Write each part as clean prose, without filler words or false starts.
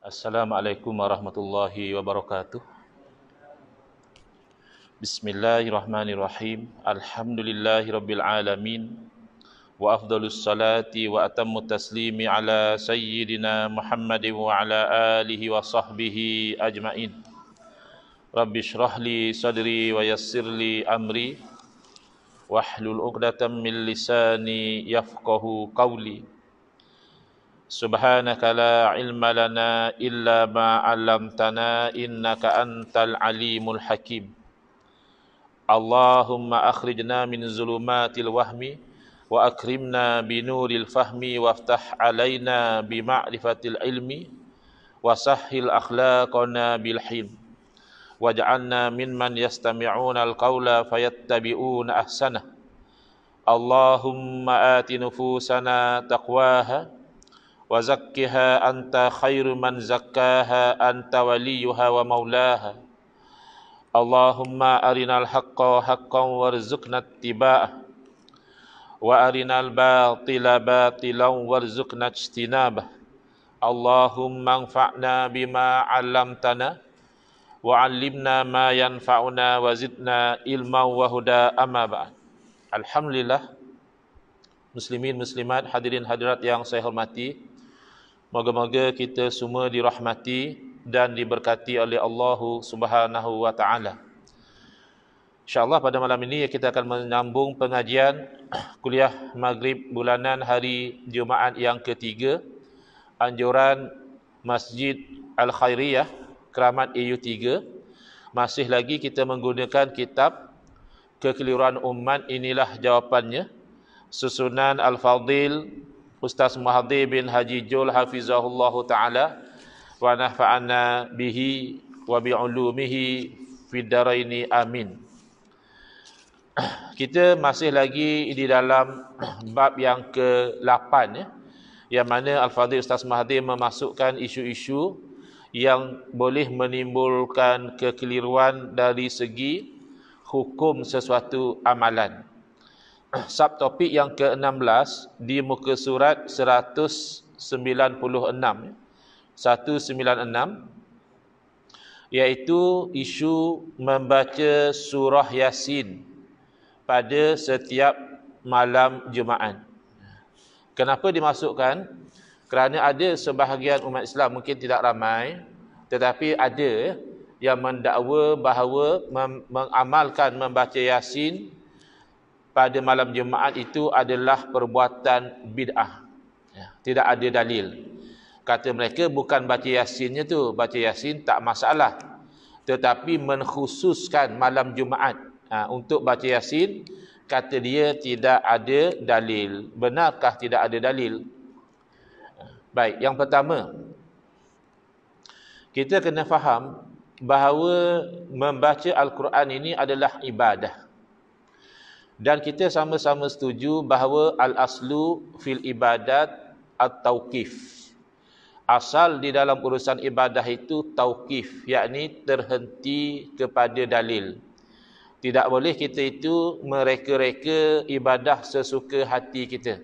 Assalamualaikum warahmatullahi wabarakatuh. Bismillahirrahmanirrahim. Alhamdulillahirabbil alamin. Wa afdhalus salati wa atammu taslimi ala sayyidina Muhammadin wa ala alihi wa sahbihi ajmain. Rabbi shrah li sadri wa yassir li amri wahlul 'uqdatam min lisani yafqahu qawli. Subhanaka la ilma lana illa ma 'allamtana innaka antal alimul hakim. Allahumma akhrijna min zulumatil wahmi wa akrimna binuril fahmi waftah alaina bima'rifatil ilmi wa sahhil akhlaqana bil hilm waj'alna mimman yastami'una al-qawla fayattabi'una ahsanah. Allahumma ati nufusana taqwaha wa zakkiha anta khairu man zakkaha anta waliyuha wa maulaha. Allahumma arinal haqqa haqqan warzuqna ittiba'ah wa arinal batila batilan warzuqna ijtinabah. Allahumma anfa'na bima 'allamtana wa 'allimna ma yanfa'una wa zidna ilman wa huda, amma ba'd. Alhamdulillah, muslimin muslimat, hadirin hadirat yang saya hormati, moga-moga kita semua dirahmati dan diberkati oleh Allah Subhanahu wa taala. InsyaAllah pada malam ini kita akan menyambung pengajian kuliah Maghrib bulanan hari Jumaat yang ketiga, anjuran Masjid Al-Khairiyah, Keramat EU3. Masih lagi kita menggunakan kitab Kekeliruan Umat, inilah jawapannya, susunan Al-Fadil Ustaz Muhadhir bin Haji Jul hafizahullahu ta'ala wa nafa'ana bihi wa bi'ulumihi fid daraini amin. Kita masih lagi di dalam bab yang ke-8 ya, yang mana Al-Fadhil Ustaz Muhadhir memasukkan isu-isu yang boleh menimbulkan kekeliruan dari segi hukum sesuatu amalan. Subtopik yang ke-16 di muka surat 196 iaitu isu membaca surah Yasin pada setiap malam Jumaat. Kenapa dimasukkan? Kerana ada sebahagian umat Islam, mungkin tidak ramai, tetapi ada yang mendakwa bahawa mengamalkan membaca Yasin pada malam Jumaat itu adalah perbuatan bid'ah. Ya, tidak ada dalil. Kata mereka bukan baca Yasinnya tu, baca Yasin tak masalah. Tetapi menkhususkan malam Jumaat untuk baca Yasin, kata dia tidak ada dalil. Benarkah tidak ada dalil? Baik, yang pertama, kita kena faham bahawa membaca Al-Quran ini adalah ibadah. Dan kita sama-sama setuju bahawa al-aslu fil ibadat at-tauqif. Asal di dalam urusan ibadah itu tauqif, yakni terhenti kepada dalil. Tidak boleh kita itu mereka-reka ibadah sesuka hati kita.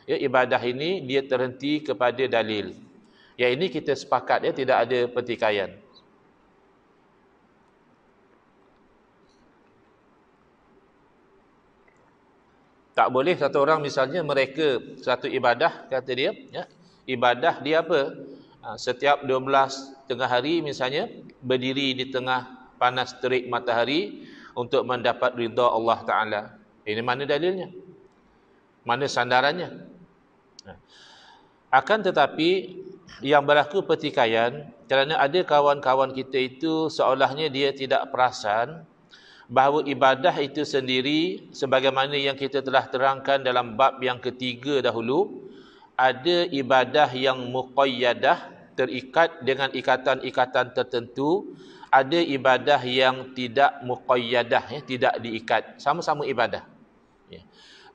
Ya, ibadah ini dia terhenti kepada dalil. Yang ini kita sepakat ya, tidak ada pertikaian. Tak boleh satu orang misalnya mereka satu ibadah, kata dia, ya, ibadah dia apa? Setiap 12 tengah hari misalnya, berdiri di tengah panas terik matahari untuk mendapat ridha Allah Ta'ala. Ini mana dalilnya? Mana sandarannya? Akan tetapi yang berlaku pertikaian kerana ada kawan-kawan kita itu seolahnya dia tidak perasan bahawa ibadah itu sendiri sebagaimana yang kita telah terangkan dalam bab yang ketiga dahulu, ada ibadah yang muqayyadah, terikat dengan ikatan-ikatan tertentu, ada ibadah yang tidak muqayyadah, ya, tidak diikat, sama-sama ibadah. Ya.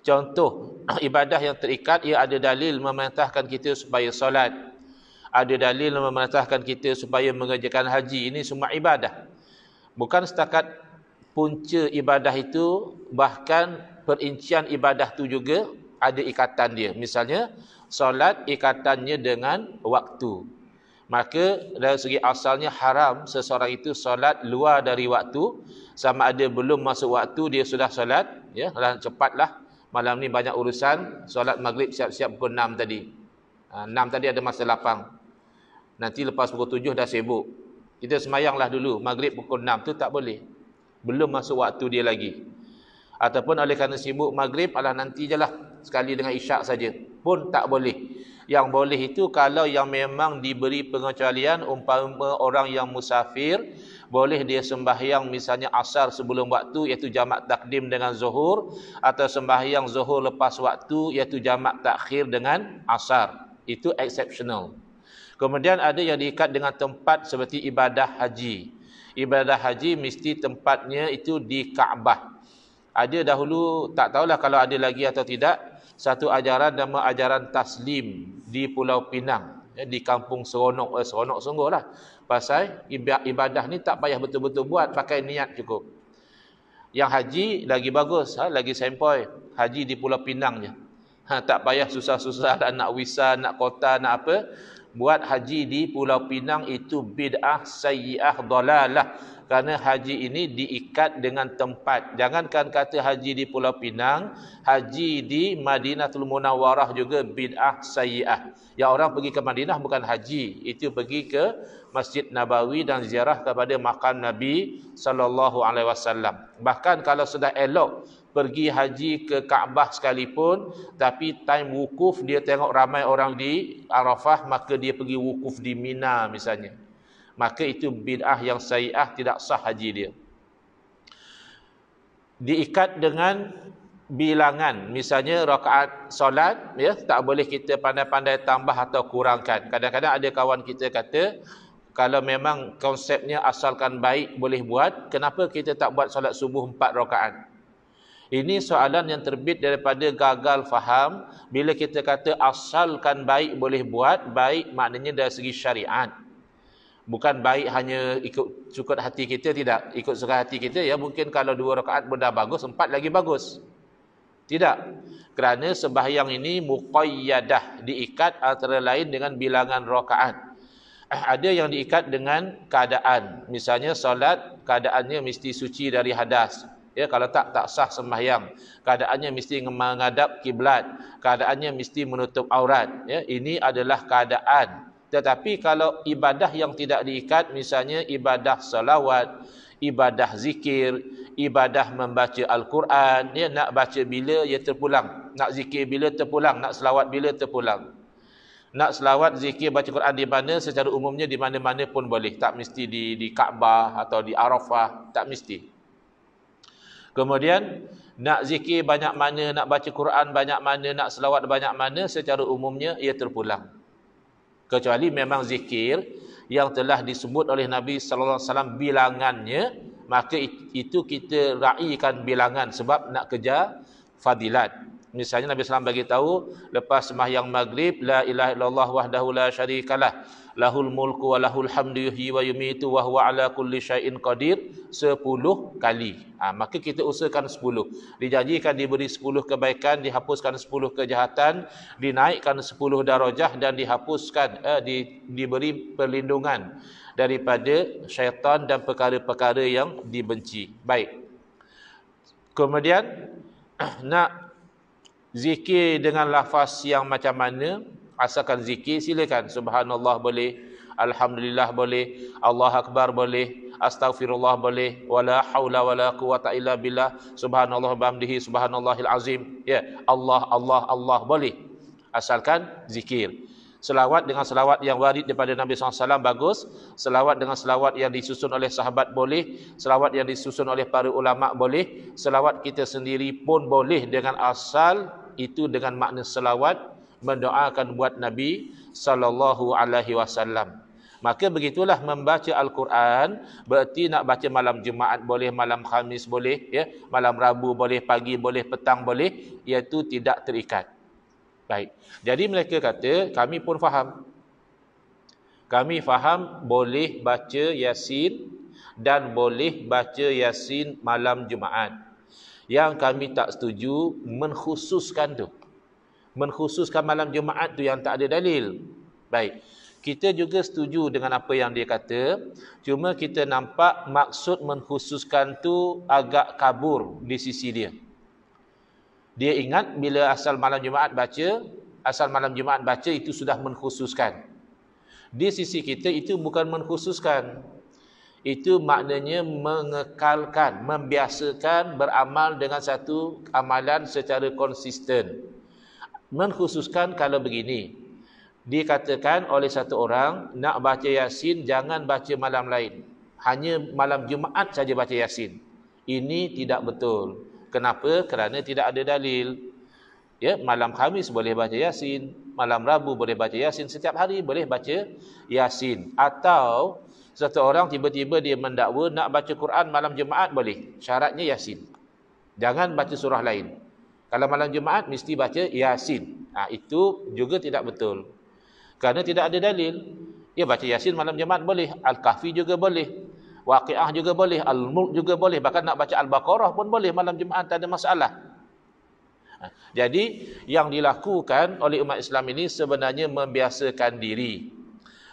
Contoh, ibadah yang terikat, ia ada dalil memerintahkan kita supaya solat, ada dalil memerintahkan kita supaya mengerjakan haji. Ini semua ibadah. Bukan setakat punca ibadah itu, bahkan perincian ibadah itu juga ada ikatan dia. Misalnya, solat ikatannya dengan waktu. Maka dari segi asalnya haram seseorang itu solat luar dari waktu, sama ada belum masuk waktu dia sudah solat, ya, cepatlah. Malam ni banyak urusan, solat maghrib siap-siap pukul 6 tadi. 6 tadi ada masa lapang. Nanti lepas pukul 7 dah sibuk. Kita semayanglah dulu, maghrib pukul 6 tu tak boleh. Belum masuk waktu dia lagi. Ataupun oleh kerana sibuk maghrib, alah nanti je lah, sekali dengan isyak saja. Pun tak boleh. Yang boleh itu kalau yang memang diberi pengecualian, umpama orang yang musafir, boleh dia sembahyang misalnya asar sebelum waktu, iaitu jamak takdim dengan zuhur, atau sembahyang zuhur lepas waktu, iaitu jamak takhir dengan asar. Itu exceptional. Kemudian ada yang diikat dengan tempat seperti ibadah haji. Ibadah haji mesti tempatnya itu di Kaabah. Ada dahulu, tak tahulah kalau ada lagi atau tidak, satu ajaran nama ajaran taslim di Pulau Pinang, di kampung seronok. Seronok sungguh lah. Pasal ibadah ni tak payah betul-betul buat, pakai niat cukup. Yang haji lagi bagus, lagi sempoi. Haji di Pulau Pinang je. Tak payah susah-susah nak visa, nak kota, nak apa. Buat haji di Pulau Pinang itu bid'ah sayyi'ah dalalah. Kerana haji ini diikat dengan tempat. Jangankan kata haji di Pulau Pinang, haji di Madinatul Munawwarah juga bid'ah sayyi'ah. Yang orang pergi ke Madinah bukan haji, itu pergi ke Masjid Nabawi dan ziarah kepada makam Nabi SAW. Bahkan kalau sudah elok pergi haji ke Kaabah sekalipun, tapi time wukuf dia tengok ramai orang di Arafah, maka dia pergi wukuf di Mina misalnya. Maka itu bid'ah yang sayyi'ah, tidak sah haji dia. Diikat dengan bilangan, misalnya rakaat solat, ya, tak boleh kita pandai-pandai tambah atau kurangkan. Kadang-kadang ada kawan kita kata, kalau memang konsepnya asalkan baik boleh buat, kenapa kita tak buat solat subuh 4 rakaat? Ini soalan yang terbit daripada gagal faham. Bila kita kata asalkan baik boleh buat, baik maknanya dari segi syariat. Bukan baik hanya ikut suka hati kita, tidak. Ikut suka hati kita, ya mungkin kalau 2 rakaat pun dah bagus, 4 lagi bagus. Tidak. Kerana sembahyang ini muqayyadah, diikat antara lain dengan bilangan rakaat. Ada yang diikat dengan keadaan. Misalnya solat, keadaannya mesti suci dari hadas. Ya, kalau tak sah sembahyang. Keadaannya mesti menghadap kiblat. Keadaannya mesti menutup aurat. Ya, ini adalah keadaan. Tetapi kalau ibadah yang tidak diikat, misalnya ibadah salawat, ibadah zikir, ibadah membaca Al-Quran, dia nak baca bila, dia terpulang. Nak zikir bila, terpulang. Nak selawat bila, terpulang. Nak selawat, zikir, baca Quran di mana, secara umumnya di mana-mana pun boleh. Tak mesti di Kaabah atau di Arafah. Tak mesti. Kemudian, nak zikir banyak mana, nak baca Quran banyak mana, nak selawat banyak mana, secara umumnya ia terpulang. Kecuali memang zikir yang telah disebut oleh Nabi SAW bilangannya, maka itu kita raikan bilangan sebab nak kejar fadilat. Misalnya Nabi SAW bagi tahu lepas sembahyang maghrib, la ilaha illallah wahdahu la syarikalah, lahul mulku wa lahul hamdu yuhyi wa yumitu wa huwa ala kulli syai'in qadir, 10 kali. Maka kita usahakan 10. Dijanjikan diberi 10 kebaikan, dihapuskan 10 kejahatan, dinaikkan 10 darajah dan dihapuskan diberi perlindungan daripada syaitan dan perkara-perkara yang dibenci. Baik. Kemudian nak zikir dengan lafaz yang macam mana, asalkan zikir silakan. Subhanallah boleh, alhamdulillah boleh, Allah akbar boleh, astaghfirullah boleh, wala haula wala quwata illa billah, subhanallah bihamdihi subhanallahil azim. Ya, Allah boleh. Asalkan zikir. Selawat dengan selawat yang warid daripada Nabi SAW bagus. Selawat dengan selawat yang disusun oleh sahabat boleh. Selawat yang disusun oleh para ulama boleh. Selawat kita sendiri pun boleh, dengan asal itu dengan makna selawat mendoakan buat Nabi SAW. Maka begitulah membaca Al-Quran. Berarti nak baca malam Jumaat boleh, malam Khamis boleh, ya, malam Rabu boleh, pagi boleh, petang boleh, iaitu tidak terikat. Baik. Jadi mereka kata, kami pun faham. Kami faham boleh baca Yasin dan boleh baca Yasin malam Jumaat. Yang kami tak setuju mengkhususkan tu. Mengkhususkan malam Jumaat tu yang tak ada dalil. Baik. Kita juga setuju dengan apa yang dia kata, cuma kita nampak maksud mengkhususkan tu agak kabur di sisi dia. Dia ingat bila asal malam Jumaat baca itu sudah mengkhususkan. Di sisi kita itu bukan mengkhususkan. Itu maknanya mengekalkan, membiasakan beramal dengan satu amalan secara konsisten. Mengkhususkan kalau begini, dikatakan oleh satu orang, nak baca Yasin jangan baca malam lain. Hanya malam Jumaat saja baca Yasin. Ini tidak betul. Kenapa? Kerana tidak ada dalil. Ya, malam Khamis boleh baca Yasin, malam Rabu boleh baca Yasin, setiap hari boleh baca Yasin. Atau satu orang tiba-tiba dia mendakwa nak baca Quran malam Jumaat boleh. Syaratnya Yasin. Jangan baca surah lain. Kalau malam Jumaat mesti baca Yasin. Itu juga tidak betul. Kerana tidak ada dalil. Ya, baca Yasin malam Jumaat boleh, Al-Kahfi juga boleh, Waqiah juga boleh, Al-Mulk juga boleh, bahkan nak baca Al-Baqarah pun boleh malam Jumaat, tak ada masalah. Jadi yang dilakukan oleh umat Islam ini sebenarnya membiasakan diri.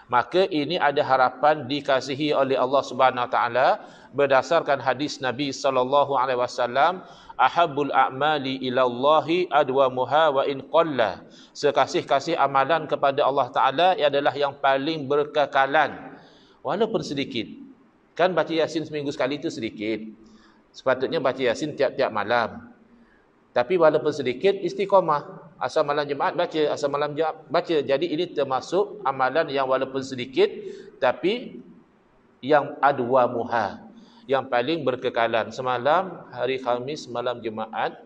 Maka ini ada harapan dikasihi oleh Allah Subhanahu Wa Taala berdasarkan hadis Nabi sallallahu alaihi wasallam, ahabbul a'mali ilallahi adwamuha wa in qalla. Sekasih-kasih amalan kepada Allah Taala adalah yang paling berkekalan walaupun sedikit. Kan baca Yasin seminggu sekali itu sedikit. Sepatutnya baca Yasin tiap-tiap malam. Tapi walaupun sedikit, istiqamah. Asal malam Jumaat baca, asal malam Jumaat baca. Jadi ini termasuk amalan yang walaupun sedikit, tapi yang adwamuha, yang paling berkekalan. Semalam, hari Khamis, malam Jumaat,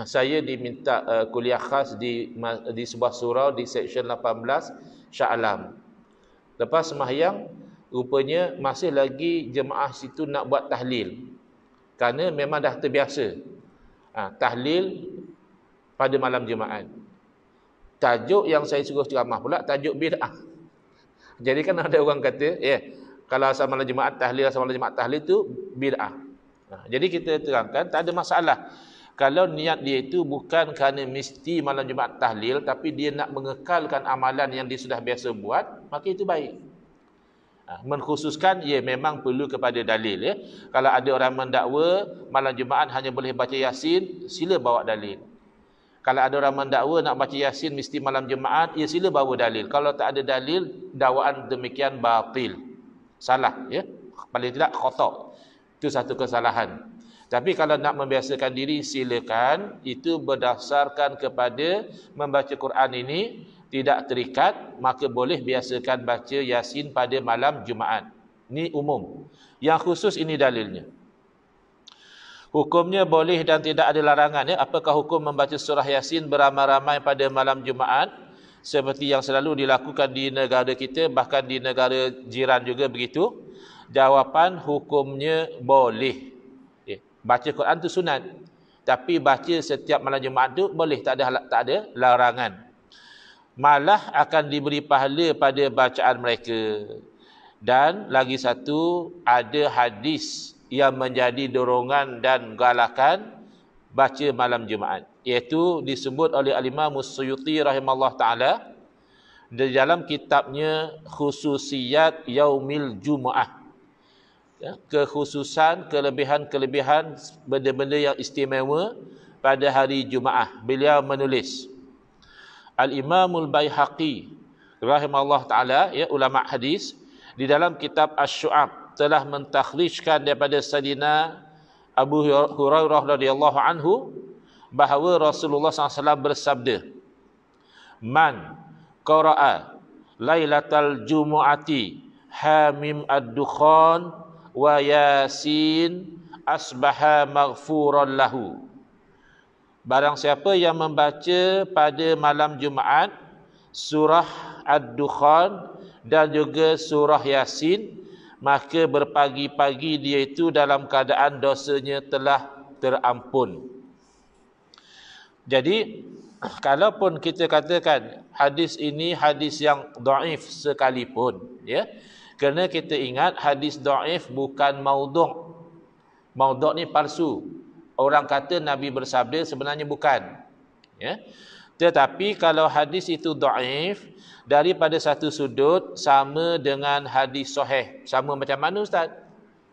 saya diminta kuliah khas di sebuah surau di seksyen 18, Shah Alam. Lepas sembahyang, rupanya masih lagi jemaah situ nak buat tahlil. Kerana memang dah terbiasa. Tahlil pada malam Jumaat. Tajuk yang saya suruh ceramah pula tajuk bid'ah. Jadi kan ada orang kata, kalau asal malam Jumaat tahlil, asal malam Jumaat tahlil itu bid'ah. Jadi kita terangkan tak ada masalah. Kalau niat dia itu bukan kerana mesti malam Jumaat tahlil, tapi dia nak mengekalkan amalan yang dia sudah biasa buat, maka itu baik. Mengkhususkan, memang perlu kepada dalil. Kalau ada orang mendakwa malam Jumaat hanya boleh baca Yasin, sila bawa dalil. Kalau ada orang mendakwa nak baca Yasin mesti malam Jumaat, sila bawa dalil. Kalau tak ada dalil, dakwaan demikian batil, salah, paling tidak khata'. Itu satu kesalahan. Tapi kalau nak membiasakan diri, silakan. Itu berdasarkan kepada membaca Quran ini tidak terikat, maka boleh biasakan baca Yasin pada malam Jumaat. Ini umum. Yang khusus ini dalilnya. Hukumnya boleh dan tidak ada larangan. Apakah hukum membaca surah Yasin beramai-ramai pada malam Jumaat? Seperti yang selalu dilakukan di negara kita, bahkan di negara jiran juga begitu. Jawapan, hukumnya boleh. Baca Quran itu sunat. Tapi baca setiap malam Jumaat itu boleh, tak ada larangan. Malah akan diberi pahala pada bacaan mereka. Dan lagi satu, ada hadis yang menjadi dorongan dan galakan baca malam Jumaat, iaitu disebut oleh Al-Imam As-Suyuti rahimahullah ta'ala di dalam kitabnya Khususiyat Yaumil Jum'ah. Kekhususan, kelebihan-kelebihan, benda-benda yang istimewa pada hari Jumaat. Beliau menulis, Al-Imamul Baihaqi rahimahullah ta'ala, ulama hadis, di dalam kitab Asy-Syu'ab telah mentakhrijkan daripada Sayyidina Abu Hurairah radhiyallahu anhu bahawa Rasulullah SAW bersabda, Man qara'a lailatal jumu'ati hamim ad-dukhan wa yasin asbaha maghfuran lahu. Barang siapa yang membaca pada malam Jumaat surah Ad-Dukhan dan juga surah Yasin, maka berpagi-pagi dia itu dalam keadaan dosanya telah terampun. Jadi, kalaupun kita katakan hadis ini hadis yang dhaif sekalipun, kerana kita ingat hadis dhaif bukan maudhu'. Maudhu' ni palsu. Orang kata Nabi bersabda, sebenarnya bukan. Tetapi kalau hadis itu dhaif daripada satu sudut sama dengan hadis sahih. Sama macam mana Ustaz?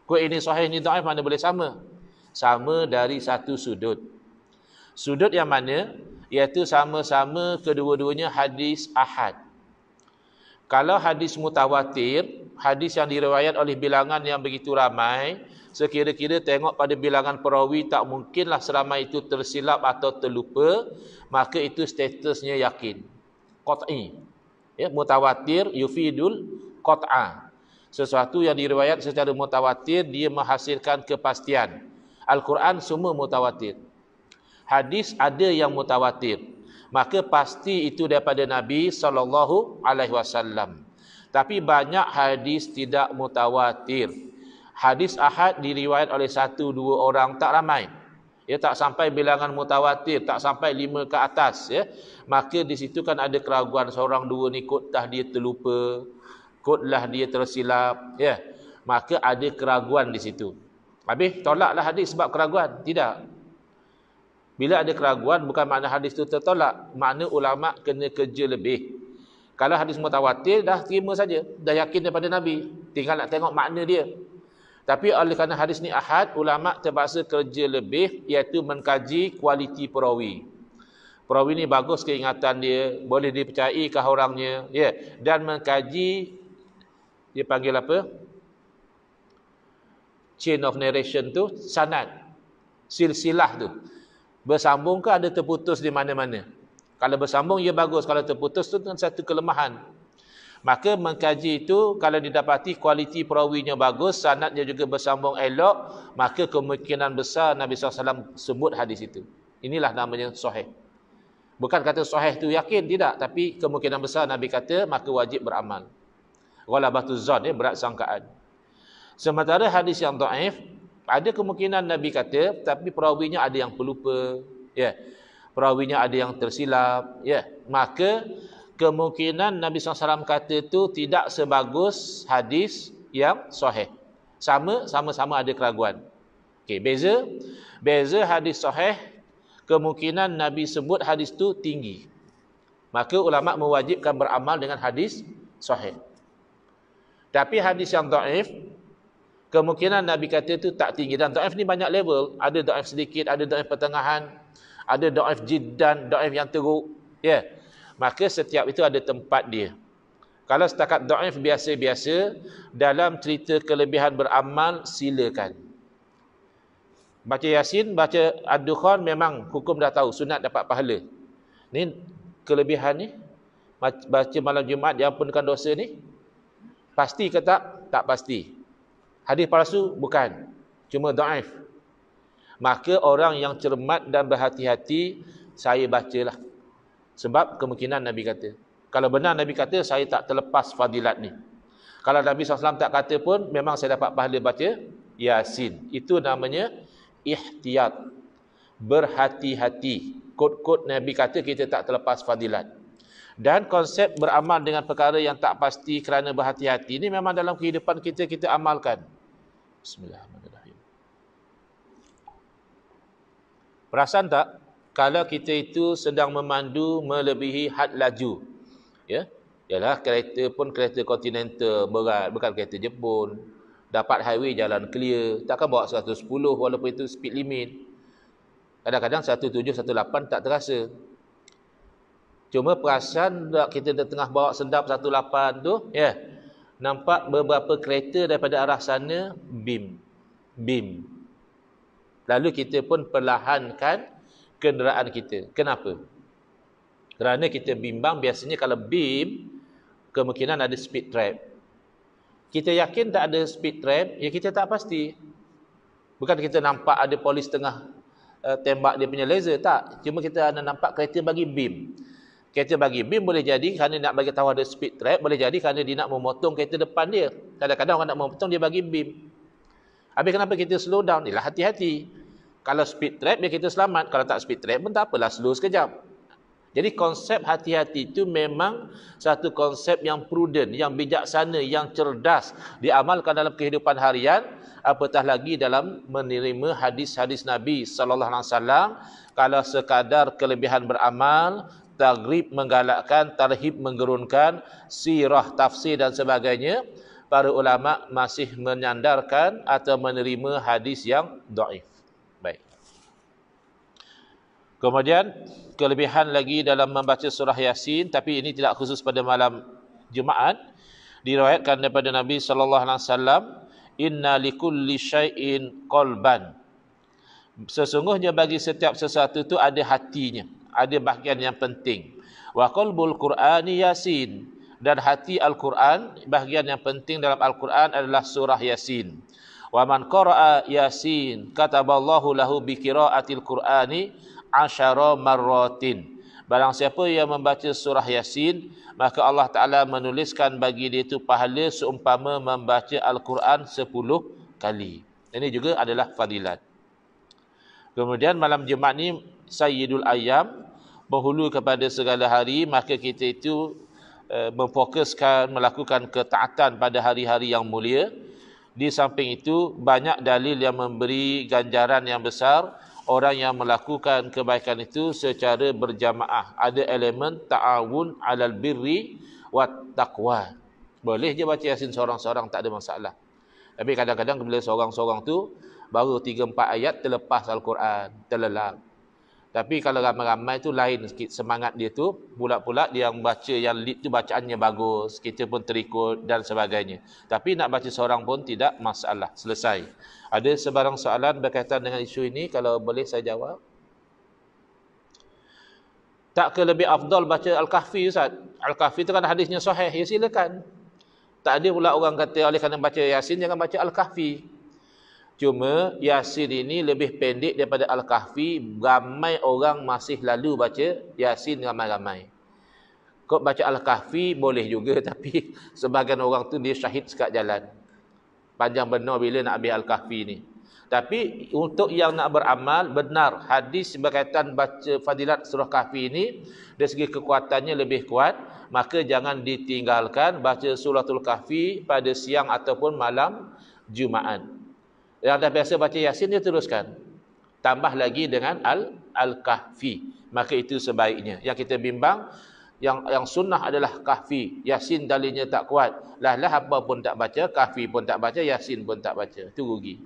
Kau ini sahih, ini dhaif, mana boleh sama? Sama dari satu sudut. Sudut yang mana? Iaitu sama-sama kedua-duanya hadis ahad. Kalau hadis mutawatir, hadis yang diriwayat oleh bilangan yang begitu ramai, sekira-kira tengok pada bilangan perawi, tak mungkinlah seramai itu tersilap atau terlupa, maka itu statusnya yakin. Qat'i. Ya, mutawatir yufidul qat'a. Sesuatu yang diriwayat secara mutawatir, dia menghasilkan kepastian. Al-Quran semua mutawatir. Hadis ada yang mutawatir, maka pasti itu daripada Nabi SAW. Tapi banyak hadis tidak mutawatir. Hadis ahad diriwayat oleh 1-2 orang, tak ramai. Ya, tak sampai bilangan mutawatir, tak sampai 5 ke atas. Ya. Maka di situ kan ada keraguan, seorang dua ni kotlah dia terlupa, kotlah dia tersilap. Ya. Maka ada keraguan di situ. Habis tolaklah hadis sebab keraguan? Tidak. Bila ada keraguan, bukan makna hadis itu tertolak. Makna ulama kena kerja lebih. Kalau hadis mutawatir, dah terima saja. Dah yakin daripada Nabi. Tinggal nak tengok makna dia. Tapi oleh kerana hadis ni ahad, ulama terpaksa kerja lebih, iaitu mengkaji kualiti perawi. Perawi ni bagus keingatan dia, boleh dipercayaikah orangnya. Ya. Dan mengkaji, dia panggil apa? Chain of narration tu, sanad. Silsilah tu. Bersambung ke ada terputus di mana-mana? Kalau bersambung, ia bagus. Kalau terputus, itu satu kelemahan. Maka mengkaji itu, kalau didapati kualiti perawinya bagus, sanadnya juga bersambung elok, maka kemungkinan besar Nabi SAW sebut hadis itu. Inilah namanya sahih. Bukan kata sahih itu yakin, tidak. Tapi kemungkinan besar Nabi kata, maka wajib beramal. Ghalabatuz zan, berat sangkaan. Sementara hadis yang dhaif, ada kemungkinan Nabi kata, tapi perawinya ada yang pelupa, ya. Perawinya ada yang tersilap, ya. Maka kemungkinan Nabi SAW kata itu tidak sebagus hadis yang sahih. Sama-sama ada keraguan. Okey, beza hadis sahih, kemungkinan Nabi sebut hadis itu tinggi. Maka ulama mewajibkan beramal dengan hadis sahih. Tapi hadis yang dhaif, kemungkinan Nabi kata itu tak tinggi. Dan dhaif ni banyak level. Ada dhaif sedikit, ada dhaif pertengahan, ada dhaif jiddan, dhaif yang teruk. Ya. Maka setiap itu ada tempat dia. Kalau setakat dhaif biasa-biasa, dalam cerita kelebihan beramal, silakan. Baca Yasin, baca Ad-Dukhan, memang hukum dah tahu, sunat dapat pahala. Ni kelebihan ni, baca malam Jumaat diampunkan dosa ni, pasti ke tak? Tak pasti. Hadis palsu bukan, cuma dhaif. Maka orang yang cermat dan berhati-hati, saya bacalah. Sebab kemungkinan Nabi kata. Kalau benar Nabi kata, saya tak terlepas fadilat ni. Kalau Nabi SAW tak kata pun, memang saya dapat pahala baca Yasin. Itu namanya ihtiyat. Berhati-hati. Kod-kod Nabi kata, kita tak terlepas fadilat. Dan konsep beramal dengan perkara yang tak pasti kerana berhati-hati ini memang dalam kehidupan kita amalkan. Bismillahirrahmanirrahim. Perasan tak? Kalau kita itu sedang memandu melebihi had laju. Ya? Yalah, kereta pun kereta Continental berat, bukan kereta Jepun. Dapat highway jalan clear. Takkan bawa 110 walaupun itu speed limit. Kadang-kadang 17, 18 tak terasa. Cuma perasan tak kita tengah bawa sedap 18 tu, ya. Nampak beberapa kereta daripada arah sana, bim. Lalu kita pun perlahankan kenderaan kita. Kenapa? Kerana kita bimbang, biasanya kalau bim, kemungkinan ada speed trap. Kita yakin tak ada speed trap, ya kita tak pasti. Bukan kita nampak ada polis tengah tembak dia punya laser, tak. Cuma kita ada nampak kereta bagi bim. Kereta bagi bim boleh jadi kerana nak bagi tahu ada speed trap, boleh jadi kerana dia nak memotong kereta depan dia. Kadang-kadang orang nak memotong, dia bagi bim. Habis kenapa kita slow down? Ialah hati-hati. Kalau speed trap, biar kita selamat. Kalau tak speed trap pun tak apalah, slow sekejap. Jadi konsep hati-hati itu memang satu konsep yang prudent, yang bijaksana, yang cerdas diamalkan dalam kehidupan harian, apatah lagi dalam menerima hadis-hadis Nabi sallallahu alaihi wasallam. Kalau sekadar kelebihan beramal, targhib menggalakkan, tarhib menggerunkan, sirah, tafsir dan sebagainya, para ulama masih menyandarkan atau menerima hadis yang dhaif. Baik. Kemudian kelebihan lagi dalam membaca surah Yasin, tapi ini tidak khusus pada malam Jumaat, diriwayatkan daripada Nabi sallallahu alaihi wasallam, inna likulli syai'in qalban. Sesungguhnya bagi setiap sesuatu itu ada hatinya, ada bahagian yang penting. Wa qalbul Qur'ani Yasin, dan hati Al-Quran, bahagian yang penting dalam Al-Quran adalah surah Yasin. Wa man qara'a Yasin kataballahu lahu bi qira'atil Qur'ani 10 marratin. Barang siapa yang membaca surah Yasin, maka Allah Ta'ala menuliskan bagi dia itu pahala seumpama membaca Al-Quran 10 kali. Ini juga adalah fadilat. Kemudian malam Jumaat ni Sayyidul Ayyam, berhulu kepada segala hari, maka kita itu memfokuskan melakukan ketaatan pada hari-hari yang mulia. Di samping itu banyak dalil yang memberi ganjaran yang besar orang yang melakukan kebaikan itu secara berjamaah. Ada elemen ta'awun 'alal birri wat taqwa. Boleh je baca Yasin seorang-seorang, tak ada masalah. Tapi kadang-kadang bila seorang-seorang tu baru 3-4 ayat terlepas Al-Quran, terlelap. Tapi kalau ramai-ramai tu lain sikit semangat dia tu, pula-pula dia yang baca, yang lead tu bacaannya bagus, kita pun terikut dan sebagainya. Tapi nak baca seorang pun tidak masalah. Selesai. Ada sebarang soalan berkaitan dengan isu ini, kalau boleh saya jawab. Tak ke lebih afdal baca Al-Kahfi, Ustaz? Al-Kahfi tu kan hadisnya sahih, ya silakan. Tak ada pula orang kata oleh kerana baca Yasin jangan baca Al-Kahfi. Cuma Yasin ini lebih pendek daripada Al-Kahfi. Ramai orang masih lalu baca Yasin ramai-ramai. Kau baca Al-Kahfi boleh juga, tapi sebagian orang tu dia syahid sekat jalan. Panjang benar bila nak ambil Al-Kahfi ni. Tapi untuk yang nak beramal, benar hadis berkaitan baca fadilat surah Kahfi ini dari segi kekuatannya lebih kuat, maka jangan ditinggalkan baca suratul Kahfi pada siang ataupun malam Jumaat. Yang dah biasa baca Yasin dia teruskan. Tambah lagi dengan Al-Kahfi. Maka itu sebaiknya. Yang kita bimbang, yang sunnah adalah Kahfi. Yasin dalilnya tak kuat. Lah apa pun tak baca, Kahfi pun tak baca, Yasin pun tak baca. Itu rugi.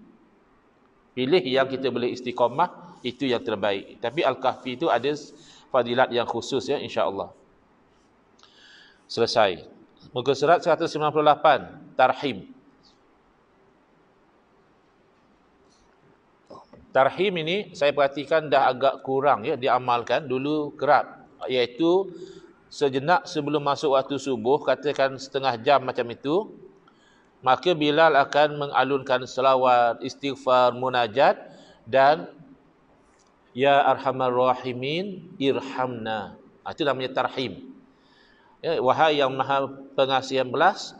Pilih yang kita boleh istiqamah, itu yang terbaik. Tapi Al-Kahfi itu ada fadilat yang khusus ya, insya-Allah. Selesai. Muka surat 198, Tarhim. Tarhim ini saya perhatikan dah agak kurang ya diamalkan, dulu kerap, iaitu sejenak sebelum masuk waktu subuh, katakan setengah jam macam itu, maka Bilal akan mengalunkan selawat, istighfar, munajat dan ya arhamar rahimin irhamna. Itu namanya tarhim. Ya, wahai yang maha pengasihan belas,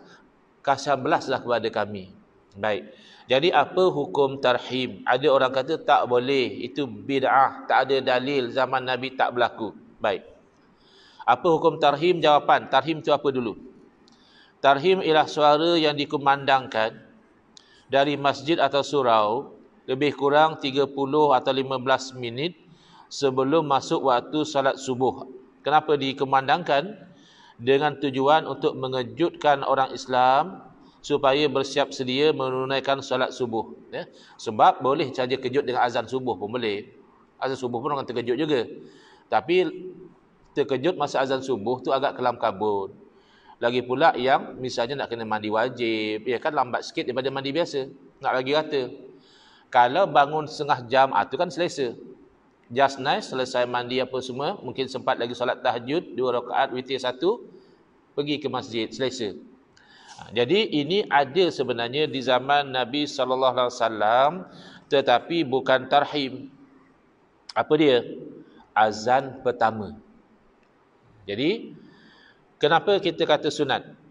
kasihan belaslah kepada kami. Baik. Jadi apa hukum tarhim? Ada orang kata tak boleh, itu bid'ah, tak ada dalil, zaman Nabi tak berlaku. Baik. Apa hukum tarhim? Jawapan, tarhim itu apa dulu? Tarhim ialah suara yang dikumandangkan dari masjid atau surau lebih kurang 30 atau 15 minit sebelum masuk waktu salat subuh. Kenapa dikumandangkan? Dengan tujuan untuk mengejutkan orang Islam supaya bersiap sedia menunaikan solat subuh. Ya. Sebab boleh saja kejut dengan azan subuh pun boleh. Azan subuh pun orang terkejut juga. Tapi terkejut masa azan subuh tu agak kelam kabut. Lagi pula yang misalnya nak kena mandi wajib, ya kan lambat sikit daripada mandi biasa. Nak lagi rata. Kalau bangun setengah jam, tu kan selesa. Just nice, selesai mandi apa semua, mungkin sempat lagi solat tahajud 2 rakaat, witir 1, pergi ke masjid, selesa. Jadi ini ada sebenarnya di zaman Nabi SAW, tetapi bukan tarhim. Apa dia? Azan pertama. Jadi kenapa kita kata sunat?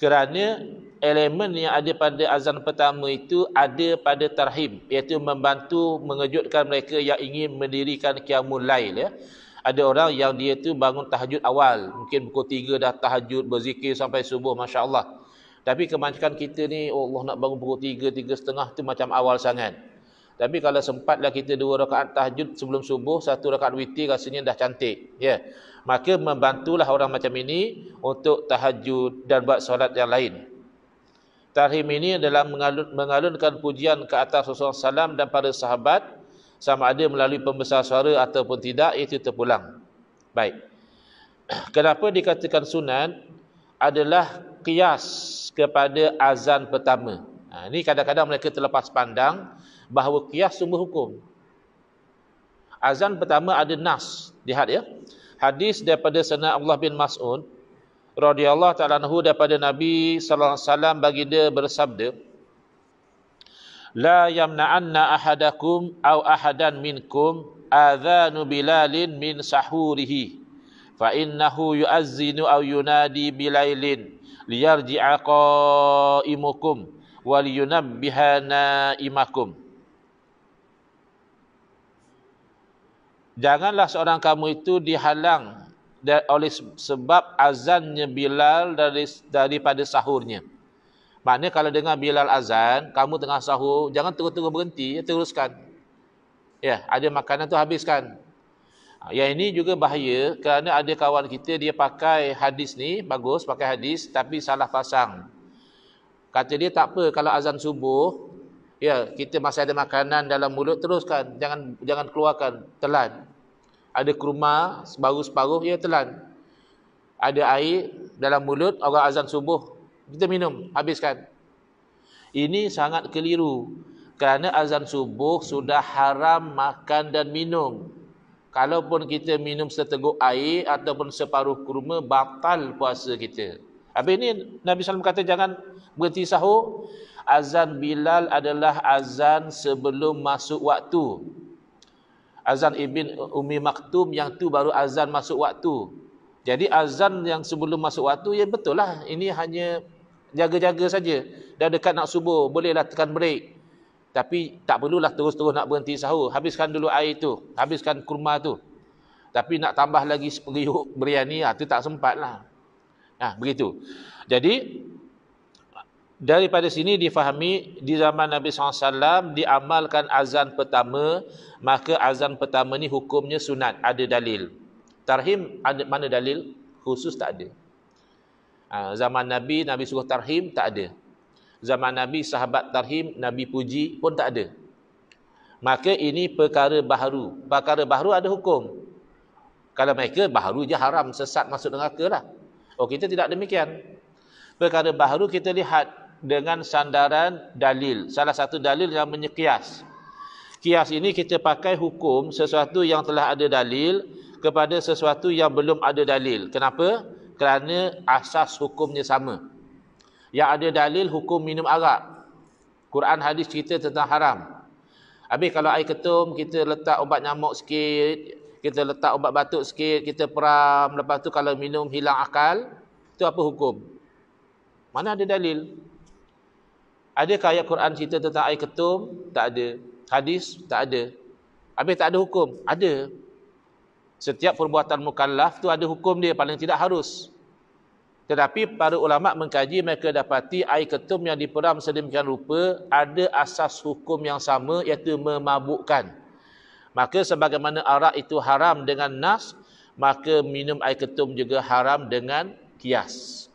Kerana elemen yang ada pada azan pertama itu ada pada tarhim, iaitu membantu mengejutkan mereka yang ingin mendirikan qiyamul lail ya. Ada orang yang dia tu bangun tahajud awal, mungkin pukul 3 dah tahajud berzikir sampai subuh, masya-Allah. Tapi kebanyakan kita ni, Allah nak bangun pukul 3, 3.30 tu macam awal sangat. Tapi kalau sempatlah kita 2 rakaat tahajud sebelum subuh, 1 rakaat witir rasanya dah cantik. Ya. Maka membantulah orang macam ini untuk tahajud dan buat solat yang lain. Tarhim ini adalah mengalunkan pujian ke atas Rasulullah SAW dan para sahabat, sama ada melalui pembesar suara ataupun tidak, itu terpulang. Baik. Kenapa dikatakan sunat? Adalah qiyas kepada azan pertama. Ini kadang-kadang mereka terlepas pandang bahawa qiyas sumber hukum. Azan pertama ada nas. Lihat ya. Hadis daripada Sayyidina Abdullah bin Mas'ud radhiyallahu ta'ala anhu daripada Nabi sallallahu alaihi wasallam baginda bersabda, la yamna'anna ahadakum aw ahadan minkum adhanu bilalin min sahurihi fa innahu yu'azzinu aw yunadi bilailin liyarji'a qa'imukum wa liyunabbiha na'imakum. Janganlah seorang kamu itu dihalang oleh sebab azannya Bilal daripada sahurnya. Maknanya kalau dengar Bilal azan, kamu tengah sahur, jangan terus-terus berhenti, teruskan. Ya, ada makanan tu habiskan. Yang ini juga bahaya kerana ada kawan kita dia pakai hadis ni, bagus pakai hadis tapi salah pasang. Kata dia tak apa kalau azan subuh, ya, kita masih ada makanan dalam mulut, teruskan, jangan keluarkan, telan. Ada kurma separuh-separuh, ya telan. Ada air dalam mulut, orang azan subuh, kita minum, habiskan. Ini sangat keliru. Kerana azan subuh sudah haram makan dan minum. Kalaupun kita minum seteguk air ataupun separuh kurma, batal puasa kita. Habis ini Nabi SAW kata jangan berhenti sahur. Azan Bilal adalah azan sebelum masuk waktu. Azan Ibn Ummi Maktum yang tu baru azan masuk waktu. Jadi azan yang sebelum masuk waktu, ya betul lah. Ini hanya jaga-jaga saja. Dah dekat nak subuh, bolehlah tekan break. Tapi tak perlulah terus-terus nak berhenti sahur. Habiskan dulu air tu, habiskan kurma tu. Tapi nak tambah lagi seperiuk biryani, tu tak sempat lah. Begitu. Jadi daripada sini difahami di zaman Nabi SAW diamalkan azan pertama, maka azan pertama ni hukumnya sunat, ada dalil. Tarhim ada mana dalil? Khusus tak ada. Zaman Nabi suruh tarhim, tak ada. Zaman Nabi sahabat tarhim, Nabi puji pun tak ada. Maka ini perkara baharu. Perkara baharu ada hukum. Kalau mereka baharu je haram, sesat masuk neraka lah. Kita tidak demikian. Perkara baharu kita lihat dengan sandaran dalil. Salah satu dalil yang menyekias. Kias ini kita pakai hukum sesuatu yang telah ada dalil kepada sesuatu yang belum ada dalil. Kenapa? Kerana asas hukumnya sama. Yang ada dalil hukum minum arak. Quran hadis cerita tentang haram. Habis kalau air ketum, kita letak ubat nyamuk sikit, kita letak ubat batuk sikit, kita peram, lepas tu kalau minum hilang akal, itu apa hukum? Mana ada dalil? Adakah ayat Quran cerita tentang air ketum? Tak ada. Hadis? Tak ada. Habis tak ada hukum? Ada. Setiap perbuatan mukallaf tu ada hukum dia, paling tidak harus. Tetapi para ulama mengkaji, mereka dapati air ketum yang diperam sedemikian rupa ada asas hukum yang sama, iaitu memabukkan. Maka sebagaimana arak itu haram dengan nas, maka minum air ketum juga haram dengan kias.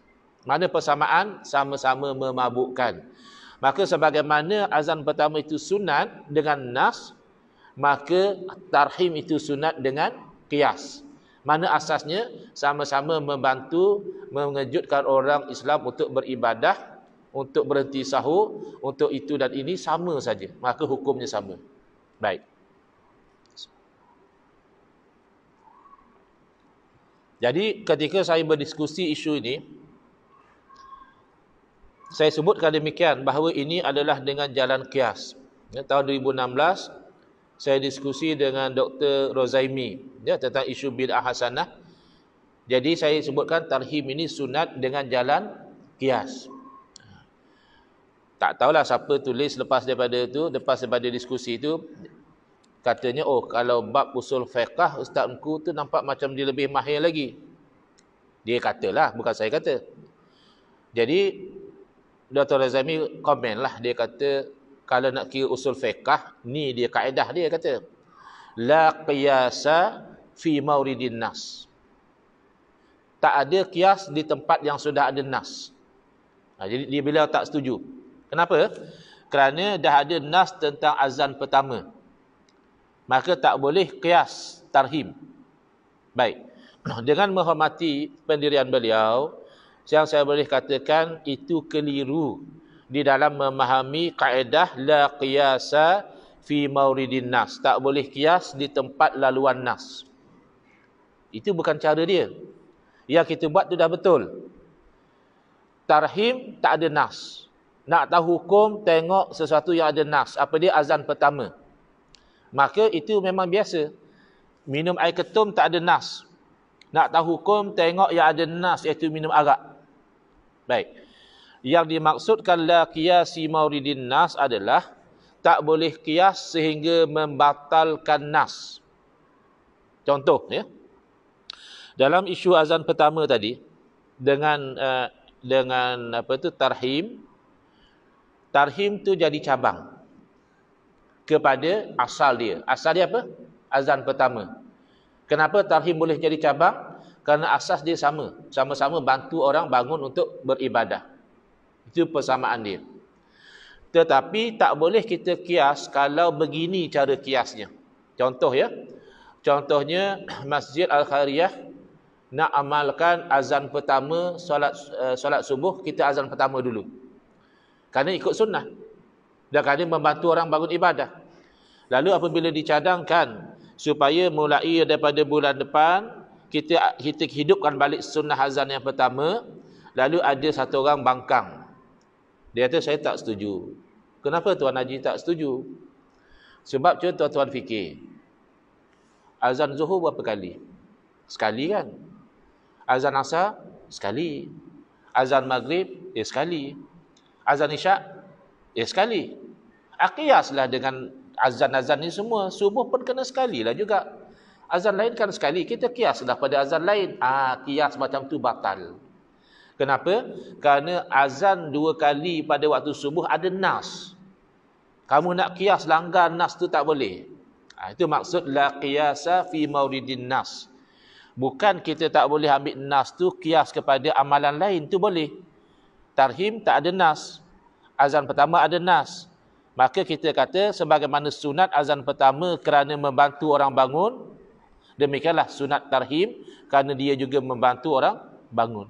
Mana persamaan? Sama-sama memabukkan. Maka sebagaimana azan pertama itu sunat dengan nas, maka tarhim itu sunat dengan qiyas. Mana asasnya? Sama-sama membantu mengejutkan orang Islam untuk beribadah, untuk berhenti sahur, untuk itu dan ini sama saja. Maka hukumnya sama. Baik. Jadi ketika saya berdiskusi isu ini, saya sebutkan demikian bahawa ini adalah dengan jalan qiyas. Tahun 2016 saya diskusi dengan Dr. Rozaimi tentang isu bid'ah hasanah. Jadi saya sebutkan tarhim ini sunat dengan jalan qiyas. Tak tahulah siapa tulis lepas daripada diskusi itu, katanya, kalau bab usul fiqh Ustaz Engku tu nampak macam dia lebih mahir lagi. Dia katalah, bukan saya kata. Jadi Dr. Razami komen lah, dia kata kalau nak kira usul fiqh, ni dia kaedah dia kata. La qiyasa fi mauridin nas. Tak ada kias di tempat yang sudah ada nas. Jadi dia beliau tak setuju. Kenapa? Kerana dah ada nas tentang azan pertama. Maka tak boleh kias tarhim. Baik. Dengan menghormati pendirian beliau, yang saya boleh katakan itu keliru di dalam memahami kaedah la qiyasa fi mauridin nas. Tak boleh kias di tempat laluan nas. Itu bukan cara dia. Yang kita buat tu dah betul. Tarhim tak ada nas. Nak tahu hukum, tengok sesuatu yang ada nas. Apa dia? Azan pertama. Maka itu memang biasa. Minum air ketum tak ada nas. Nak tahu hukum, tengok yang ada nas, iaitu minum arak. Baik. Yang dimaksudkan la qiyasi mauridin nas adalah tak boleh qiyas sehingga membatalkan nas. Contoh, ya. Dalam isu azan pertama tadi, dengan apa tu tarhim, tarhim tu jadi cabang kepada asal dia. Asal dia apa? Azan pertama. Kenapa tarhim boleh jadi cabang? Kerana asas dia sama. Sama-sama bantu orang bangun untuk beribadah. Itu persamaan dia. Tetapi tak boleh kita kias kalau begini cara kiasnya. Contoh, ya. Contohnya Masjid Al-Khairiyah nak amalkan azan pertama solat subuh, kita azan pertama dulu. Kerana ikut sunnah. Dan kerana membantu orang bangun ibadah. Lalu apabila dicadangkan supaya mulai daripada bulan depan kita hidupkan balik sunnah azan yang pertama, lalu ada satu orang bangkang. Dia kata saya tak setuju. Kenapa Tuan Haji tak setuju? Sebab tuan-tuan fikir, azan zuhur berapa kali? Sekali kan? Azan asar? Sekali. Azan maghrib? Sekali. Azan isyak? Sekali. Qiyaslah dengan azan-azan ni semua. Subuh pun kena sekali lah juga. Azan lain kan sekali. Kita qiyaslah pada azan lain. Qiyas macam tu batal. Kenapa? Kerana azan 2 kali pada waktu subuh ada nas. Kamu nak qiyas langgar nas tu tak boleh. Itu maksud la qiyasa fi mauridin nas. Bukan kita tak boleh ambil nas tu qiyas kepada amalan lain, tu boleh. Tarhim tak ada nas. Azan pertama ada nas. Maka kita kata sebagaimana sunat azan pertama kerana membantu orang bangun, demikianlah sunat tarhim kerana dia juga membantu orang bangun.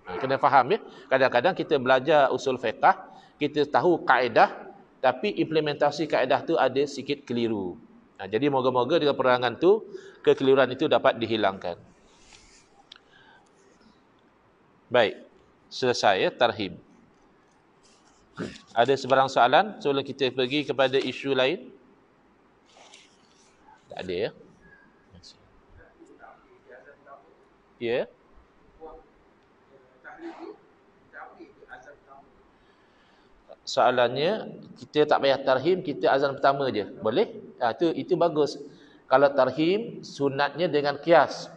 Kena faham, ya. Kadang-kadang kita belajar usul fiqh, kita tahu kaedah, tapi implementasi kaedah tu ada sikit keliru. Jadi moga-moga dengan penerangan tu, kekeliruan itu dapat dihilangkan. Baik, selesai, ya, tarhim. Ada sebarang soalan sebelum kita pergi kepada isu lain? Tak ada, ya? Ya? Soalannya, kita tak payah tarhim, kita azan pertama je. Boleh? Itu bagus. Kalau tarhim, sunatnya dengan qiyas.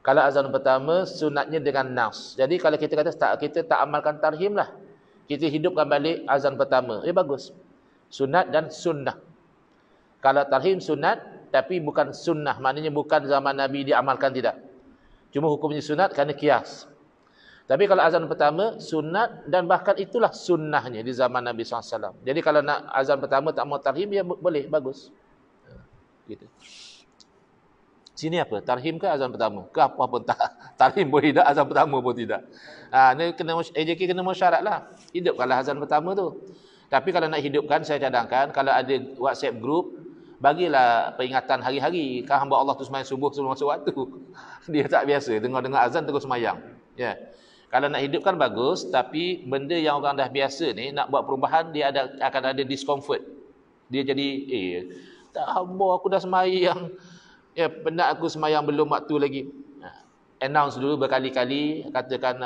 Kalau azan pertama, sunatnya dengan nas. Jadi kalau kita kata kita tak amalkan tarhim lah. Kita hidupkan balik azan pertama. Bagus. Sunat dan sunnah. Kalau tarhim sunat, tapi bukan sunnah. Maknanya bukan zaman Nabi diamalkan, tidak. Cuma hukumnya sunat kerana qiyas. Tapi kalau azan pertama, sunat dan bahkan itulah sunnahnya di zaman Nabi SAW. Jadi kalau nak azan pertama tak mau tarhim, ya boleh, bagus. Gitu. Sini apa? Tarhim ke azan pertama? Ke apa pun tak. Tarhim pun tidak, azan pertama pun tidak. Ini AJK kena mensyarat lah. Hidupkanlah azan pertama tu. Tapi kalau nak hidupkan, saya cadangkan, kalau ada WhatsApp group, bagilah peringatan hari-hari. Kan hamba Allah tu semayang subuh sebelum masuk waktu. Dia tak biasa. Dengar-dengar azan terus semayang. Ya. Kalau nak hidupkan bagus, tapi benda yang orang dah biasa ni, nak buat perubahan, dia akan ada discomfort. Dia jadi, tak hamba aku dah semayang. Penat aku semayang belum waktu lagi. Announce dulu berkali-kali, katakan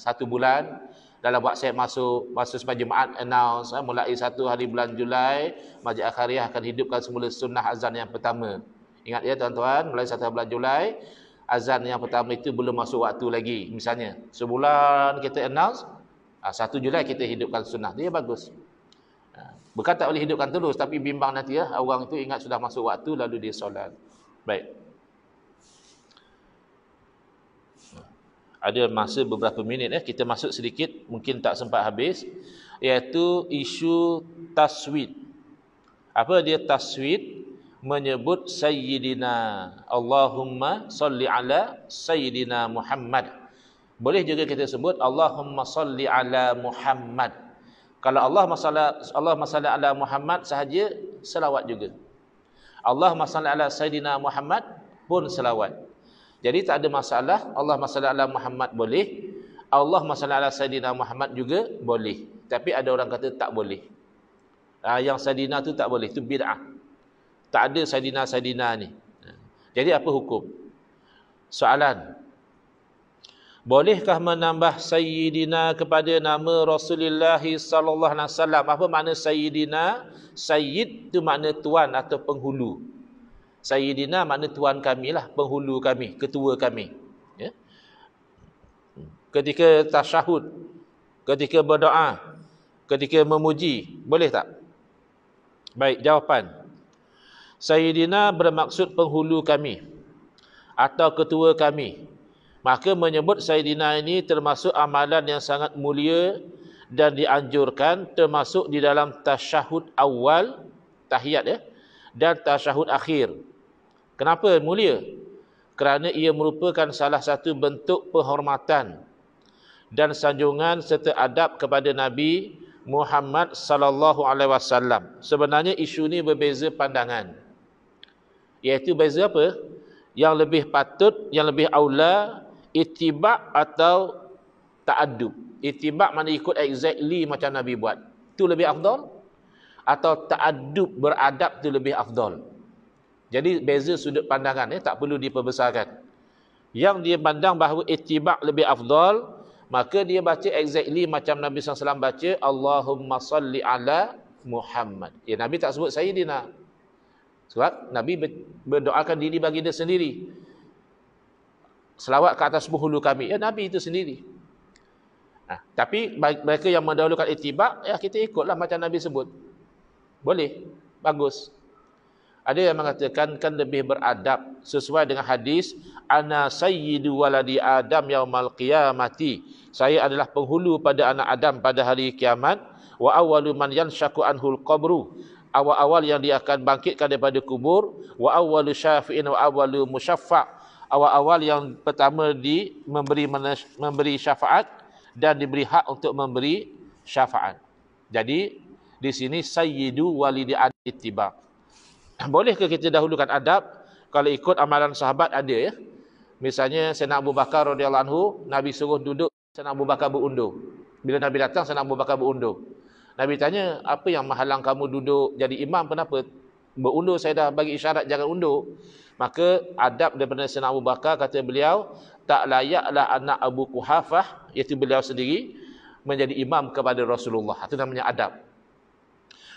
1 bulan, dalam WhatsApp masuk sembahyang Jumaat, announce, mulai 1 hari bulan Julai, Masjid Al-Khairiyah akan hidupkan semula sunnah azan yang pertama. Ingat ya tuan-tuan, mulai 1 bulan Julai, azan yang pertama itu belum masuk waktu lagi. Misalnya, sebulan kita announce, 1 Julai kita hidupkan sunnah. Dia bagus. Bukan tak boleh hidupkan terus, tapi bimbang nanti orang itu ingat sudah masuk waktu lalu dia solat. Baik. Ada masa beberapa minit kita masuk sedikit, mungkin tak sempat habis, iaitu isu taswid. Apa dia taswid? Menyebut Sayyidina. Allahumma salli ala Sayyidina Muhammad. Boleh juga kita sebut Allahumma salli ala Muhammad. Kalau Allahumma salli ala Muhammad sahaja, selawat juga. Allahumma salli ala Sayyidina Muhammad pun selawat. Jadi tak ada masalah. Allahumma salli ala Muhammad boleh, Allahumma salli ala Sayyidina Muhammad juga boleh. Tapi ada orang kata tak boleh. Yang Sayyidina tu tak boleh, itu bid'ah. Tak ada Sayyidina ni. Jadi apa hukum? Soalan, bolehkah menambah Sayyidina kepada nama Rasulullah sallallahu alaihi wasallam? Apa makna Sayyidina? Sayyid tu makna tuan atau penghulu. Sayyidina makna tuan kami lah, penghulu kami, ketua kami. Ya? Ketika tasyahud, ketika berdoa, ketika memuji, boleh tak? Baik, jawapan. Sayyidina bermaksud penghulu kami atau ketua kami. Maka menyebut Sayyidina ini termasuk amalan yang sangat mulia dan dianjurkan, termasuk di dalam tasyahud awal, tahiyat dan tasyahud akhir. Kenapa mulia? Kerana ia merupakan salah satu bentuk penghormatan dan sanjungan serta adab kepada Nabi Muhammad sallallahu alaihi wasallam. Sebenarnya isu ni berbeza pandangan. Iaitu beza apa? Yang lebih patut, yang lebih aula, ittiba' atau ta'addub. Ittiba' makna ikut exactly macam Nabi buat. Itu lebih afdal. Atau ta'addub, beradab tu lebih afdal. Jadi beza sudut pandangan, tak perlu diperbesarkan. Yang dia pandang bahawa ittiba' lebih afdal, maka dia baca exactly macam Nabi SAW baca, Allahumma salli ala Muhammad. Nabi tak sebut Sayyidina. Sebab Nabi berdoakan diri bagi dia sendiri. Selawat ke atas penghulu kami. Nabi itu sendiri. Tapi mereka yang mendahulukan ittiba', kita ikutlah macam Nabi sebut. Boleh. Bagus. Ada yang mengatakan kan lebih beradab sesuai dengan hadis ana sayyidu waladi adam yaumal qiyamati. Saya adalah penghulu pada anak Adam pada hari kiamat. Wa awwalu man yanshaku anhul qabru. Awal-awal yang dia akan bangkitkan daripada kubur. Wa awwalu syafi'in wa awwalu musyaffa'. Awal-awal yang pertama memberi syafaat dan diberi hak untuk memberi syafaat. Jadi di sini sayyidu walidi ittiba'. Bolehkah kita dahulukan adab? Kalau ikut amalan sahabat ada Misalnya Sayyidina Abu Bakar radhiyallahu anhu, Nabi suruh duduk, Sayyidina Abu Bakar berundur. Bila Nabi datang, Sayyidina Abu Bakar berundur. Nabi tanya, apa yang menghalang kamu duduk jadi imam? Kenapa berundur? Saya dah bagi isyarat jangan undur. Maka adab daripada Sayyidina Abu Bakar, kata beliau, tak layaklah anak Abu Quhafah, iaitu beliau sendiri, menjadi imam kepada Rasulullah. Itu namanya adab.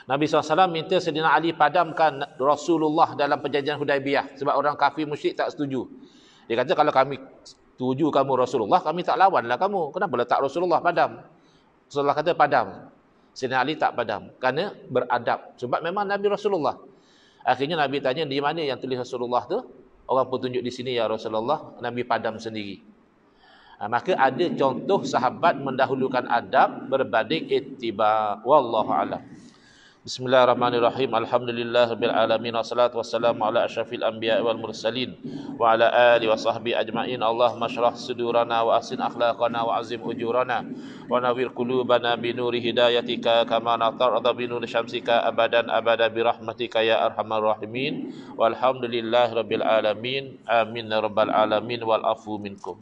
Nabi SAW minta Sayyidina Ali padamkan Rasulullah dalam perjanjian Hudaibiyah. Sebab orang kafir musyrik tak setuju. Dia kata kalau kami setuju kamu Rasulullah, kami tak lawanlah kamu. Kenapa letak Rasulullah padam? Rasulullah kata padam. Sayyidina Ali tak padam. Kerana beradab. Sebab memang Nabi Rasulullah. Akhirnya Nabi tanya, di mana yang tulis Rasulullah tu? Orang pun tunjuk di sini, ya Rasulullah. Nabi padam sendiri. Maka ada contoh sahabat mendahulukan adab berbanding ittiba. Wallahu a'lam. Bismillahirrahmanirrahim. Alhamdulillahirabbil alamin wassalatu wassalamu ala asyrafil anbiya'i wal mursalin wa ala alihi wa sahbihi ajma'in. Allahumma shrah sudurana wa ahsin akhlaqana wa azim ujurana wa nawwir qulubana bi nuri hidayatika kama natarda bi nuri syamsika abadan abada bi rahmatika ya arhamar rahimin. Walhamdulillahirabbil alamin. Amin ya rabbal alamin wal afu minkum.